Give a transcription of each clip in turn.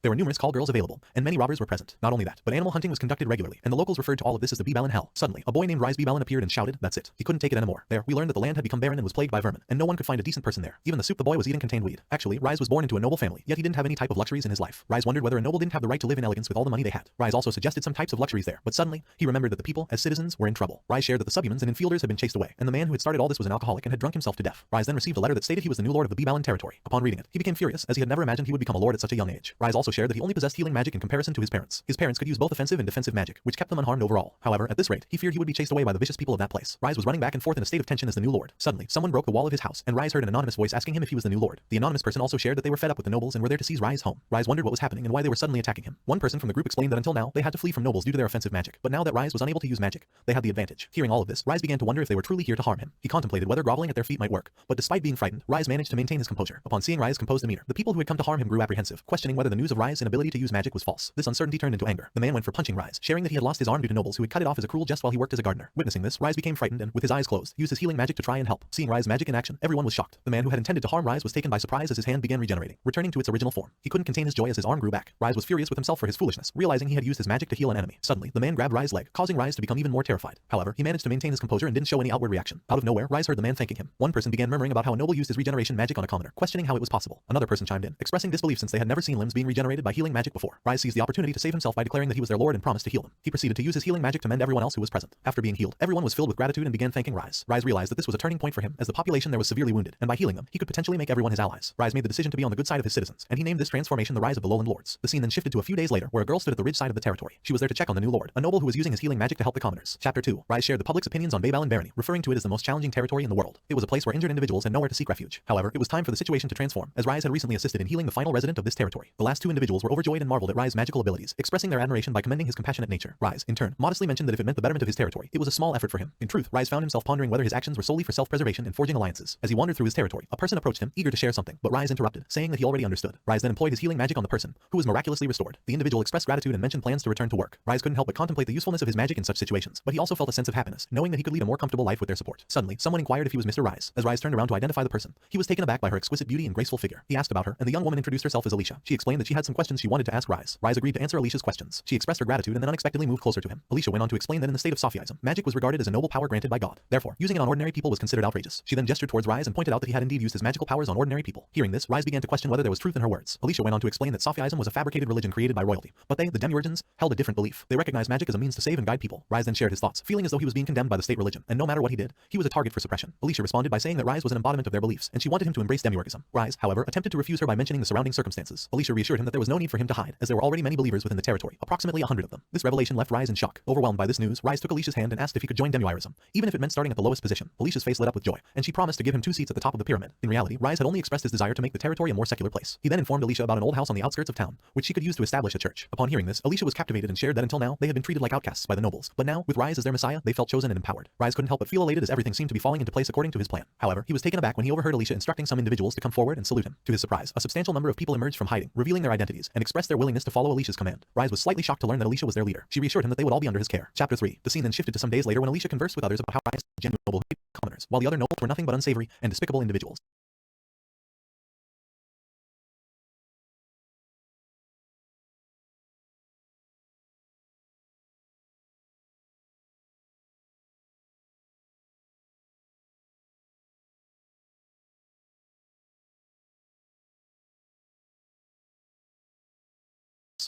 There were numerous call girls available, and many robbers were present. Not only that, but animal hunting was conducted regularly, and the locals referred to all of this as the Bee-Balin Hell. Suddenly, a boy named Rise Bee-Balin appeared and shouted, "That's it." He couldn't take it anymore. There, we learned that the land had become barren and was plagued by vermin, and no one could find a decent person there. Even the soup the boy was eating contained weed. Actually, Rise was born into a noble family, yet he didn't have any type of luxuries in his life. Rise wondered whether a noble didn't have the right to live in elegance with all the money they had. Rise also suggested some types of luxuries there, but suddenly, he remembered that the people, as citizens, were in trouble. Rise shared that the subhumans and infielders had been chased away, and the man who had started all this was an alcoholic and had drunk himself to death. Rise then received a letter that stated he was the new lord of the Bee-Balin territory. Upon reading it, he became furious, as he had never imagined he would become a lord at such a young age. Rise also shared that he only possessed healing magic in comparison to his parents. His parents could use both offensive and defensive magic, which kept them unharmed overall. However, at this rate, he feared he would be chased away by the vicious people of that place. Rise was running back and forth in a state of tension as the new lord. Suddenly, someone broke the wall of his house, and Rise heard an anonymous voice asking him if he was the new lord. The anonymous person also shared that they were fed up with the nobles and were there to seize Rise home. Rise wondered what was happening and why they were suddenly attacking him. One person from the group explained that until now, they had to flee from nobles due to their offensive magic, but now that Rise was unable to use magic, they had the advantage. Hearing all of this, Rise began to wonder if they were truly here to harm him. He contemplated whether groveling at their feet might work, but despite being frightened, Rise managed to maintain his composure. Upon seeing Rise composed demeanor, the people who had come to harm him grew apprehensive, questioning whether the news of Rise's inability to use magic was false. This uncertainty turned into anger. The man went for punching Rise, sharing that he had lost his arm due to nobles who had cut it off as a cruel jest while he worked as a gardener. Witnessing this, Rise became frightened and, with his eyes closed, used his healing magic to try and help. Seeing Rise's magic in action, everyone was shocked. The man who had intended to harm Rise was taken by surprise as his hand began regenerating, returning to its original form. He couldn't contain his joy as his arm grew back. Rise was furious with himself for his foolishness, realizing he had used his magic to heal an enemy. Suddenly, the man grabbed Rise's leg, causing Rise to become even more terrified. However, he managed to maintain his composure and didn't show any outward reaction. Out of nowhere, Rise heard the man thanking him. One person began murmuring about how a noble used his regeneration magic on a commoner, questioning how it was possible. Another person chimed in, expressing disbelief since they had never seen limbs being regenerated by healing magic before. Rise seized the opportunity to save himself by declaring that he was their lord and promised to heal them. He proceeded to use his healing magic to mend everyone else who was present. After being healed, everyone was filled with gratitude and began thanking Rise. Rise realized that this was a turning point for him, as the population there was severely wounded, and by healing them, he could potentially make everyone his allies. Rise made the decision to be on the good side of his citizens, and he named this transformation the Rise of the Lowland Lords. The scene then shifted to a few days later, where a girl stood at the ridge side of the territory. She was there to check on the new lord, a noble who was using his healing magic to help the commoners. Chapter 2. Rise shared the public's opinions on Bee-Balin barony, referring to it as the most challenging territory in the world. It was a place where injured individuals had nowhere to seek refuge. However, it was time for the situation to transform, as Rise had recently assisted in healing the final resident of this territory. The last two individuals were overjoyed and marveled at Rise's magical abilities, expressing their admiration by commending his compassionate nature. Rise, in turn, modestly mentioned that if it meant the betterment of his territory, it was a small effort for him. In truth, Rise found himself pondering whether his actions were solely for self-preservation and forging alliances. As he wandered through his territory, a person approached him, eager to share something, but Rise interrupted, saying that he already understood. Rise then employed his healing magic on the person, who was miraculously restored. The individual expressed gratitude and mentioned plans to return to work. Rise couldn't help but contemplate the usefulness of his magic in such situations, but he also felt a sense of happiness, knowing that he could lead a more comfortable life with their support. Suddenly, someone inquired if he was Mr. Rise. As Rise turned around to identify the person, he was taken aback by her exquisite beauty and graceful figure. He asked about her, and the young woman introduced herself as Alicia. She explained that she had some questions she wanted to ask Rise. Rise agreed to answer Alicia's questions. She expressed her gratitude and then unexpectedly moved closer to him. Alicia went on to explain that in the state of Sophiism, magic was regarded as a noble power granted by God. Therefore, using it on ordinary people was considered outrageous. She then gestured towards Rise and pointed out that he had indeed used his magical powers on ordinary people. Hearing this, Rise began to question whether there was truth in her words. Alicia went on to explain that Sophiism was a fabricated religion created by royalty, but they, the demiurgeons, held a different belief. They recognized magic as a means to save and guide people. Rise then shared his thoughts, feeling as though he was being condemned by the state religion, and no matter what he did, he was a target for suppression. Alicia responded by saying that Rise was an embodiment of their beliefs, and she wanted him to embrace demiurgism. Rise, however, attempted to refuse her by mentioning the surrounding circumstances. Alicia reassured him that there was no need for him to hide, as there were already many believers within the territory, approximately 100 of them. This revelation left Rise in shock. Overwhelmed by this news, Rise took Alicia's hand and asked if he could join demiurgism, even if it meant starting at the lowest position. Alicia's face lit up with joy, and she promised to give him 2 seats at the top of the pyramid. In reality, Rise had only expressed his desire to make the territory a more secular place. He then informed Alicia about an old house on the outskirts of town, which she could use to establish a church. Upon hearing this, Alicia was captivated and shared that until now, they had been treated like outcasts by the nobles, but now, with Rise as their messiah, they felt chosen and empowered. Rise couldn't help but feel elated as everything seemed to be falling into place according to his plan. However, he was taken aback when he overheard Alicia instructing some individuals to come forward and salute him. To his surprise, a substantial number of people emerged from hiding, revealing their identities, and expressed their willingness to follow Alicia's command. Rise was slightly shocked to learn that Alicia was their leader. She reassured him that they would all be under his care. Chapter 3. The scene then shifted to some days later when Alicia conversed with others about how Rise genuine noble hated commoners, while the other nobles were nothing but unsavory and despicable individuals.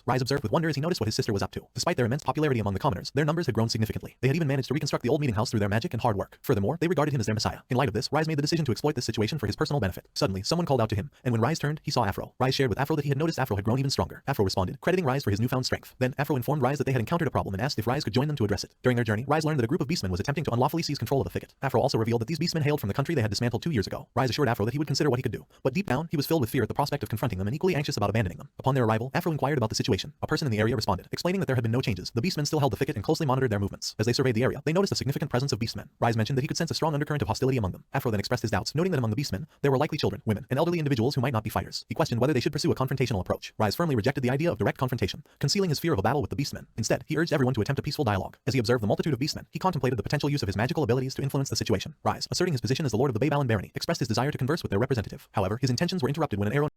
Rise observed with wonder as he noticed what his sister was up to. Despite their immense popularity among the commoners, their numbers had grown significantly. They had even managed to reconstruct the old meeting house through their magic and hard work. Furthermore, they regarded him as their messiah. In light of this, Rise made the decision to exploit this situation for his personal benefit. Suddenly, someone called out to him, and when Rise turned, he saw Afro. Rise shared with Afro that he had noticed Afro had grown even stronger. Afro responded, crediting Rise for his newfound strength. Then, Afro informed Rise that they had encountered a problem and asked if Rise could join them to address it. During their journey, Rise learned that a group of beastmen was attempting to unlawfully seize control of the thicket. Afro also revealed that these beastmen hailed from the country they had dismantled 2 years ago. Rise assured Afro that he would consider what he could do, but deep down, he was filled with fear at the prospect of confronting them and equally anxious about abandoning them. Upon their arrival, Afro inquired about the situation. A person in the area responded, explaining that there had been no changes. The beastmen still held the thicket and closely monitored their movements. As they surveyed the area, they noticed a significant presence of beastmen. Rise mentioned that he could sense a strong undercurrent of hostility among them. Afro then expressed his doubts, noting that among the beastmen, there were likely children, women, and elderly individuals who might not be fighters. He questioned whether they should pursue a confrontational approach. Rise firmly rejected the idea of direct confrontation, concealing his fear of a battle with the beastmen. Instead, he urged everyone to attempt a peaceful dialogue. As he observed the multitude of beastmen, he contemplated the potential use of his magical abilities to influence the situation. Rise, asserting his position as the lord of the Bee-Balin barony, expressed his desire to converse with their representative. However, his intentions were interrupted when an arrow